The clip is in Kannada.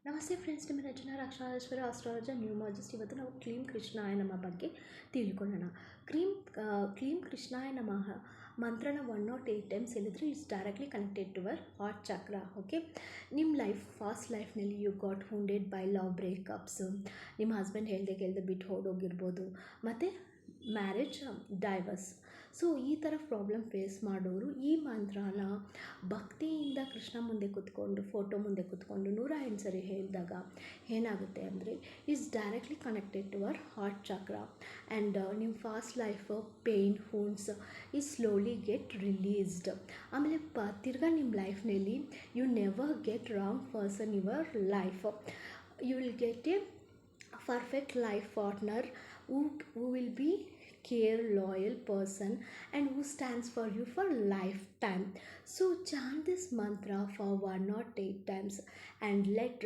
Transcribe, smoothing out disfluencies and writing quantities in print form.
ನಮಸ್ತೆ ಫ್ರೆಂಡ್ಸ್, ನಿಮ್ಮ ರಚನಾ ರಕ್ಷಣಾಶ್ವರ ಆಸ್ಟ್ರಾಲಜರ್ ನ್ಯೂಮಾಲಜಿಸ್ಟ್. ಇವತ್ತು ನಾವು ಕ್ಲೀಂ ಕೃಷ್ಣಾಯ ನಮಃ ಬಗ್ಗೆ ತಿಳ್ಕೊಳ್ಳೋಣ. ಕ್ಲೀಂ ಕೃಷ್ಣಾಯ ನಮಃ ಮಂತ್ರನ 108 ಟೈಮ್ಸ್ ಹೇಳಿದ್ರೆ it's directly connected to our heart chakra. Okay, ನಿಮ್ಮ ಫಾಸ್ಟ್ ಲೈಫ್ನಲ್ಲಿ you got wounded by love breakups, ನಿಮ್ಮ ಹಸ್ಬೆಂಡ್ ಹೇಳ್ದೆ ಬಿಟ್ಟು ಓಡೋಗಿರ್ಬೋದು, ಮತ್ತು ಮ್ಯಾರೇಜ್ ಡೈವರ್ಸ್. ಸೊ ಈ ಥರ ಪ್ರಾಬ್ಲಮ್ ಫೇಸ್ ಮಾಡೋರು ಈ ಮಂತ್ರನ ಭಕ್ತಿಯಿಂದ ಕೃಷ್ಣ ಮುಂದೆ ಕೂತ್ಕೊಂಡು, ಫೋಟೋ ಮುಂದೆ ಕೂತ್ಕೊಂಡು 108 ಸರಿ ಹೇಳಿದಾಗ ಏನಾಗುತ್ತೆ ಅಂದರೆ is directly connected to our heart chakra. And ನಿಮ್ಮ ಫಾಸ್ಟ್ ಲೈಫ್ ಪೇಯ್ನ್ ವೂಂಡ್ಸ್ ಈ ಸ್ಲೋಲಿ ಗೆಟ್ ರಿಲೀಸ್ಡ್. ಆಮೇಲೆ ತಿರ್ಗಾ ನಿಮ್ಮ ಲೈಫ್ನಲ್ಲಿ you never get wrong person your life. You will get a perfect life partner who will be care loyal person and who stands for you for lifetime. So chant this mantra for 108 times and let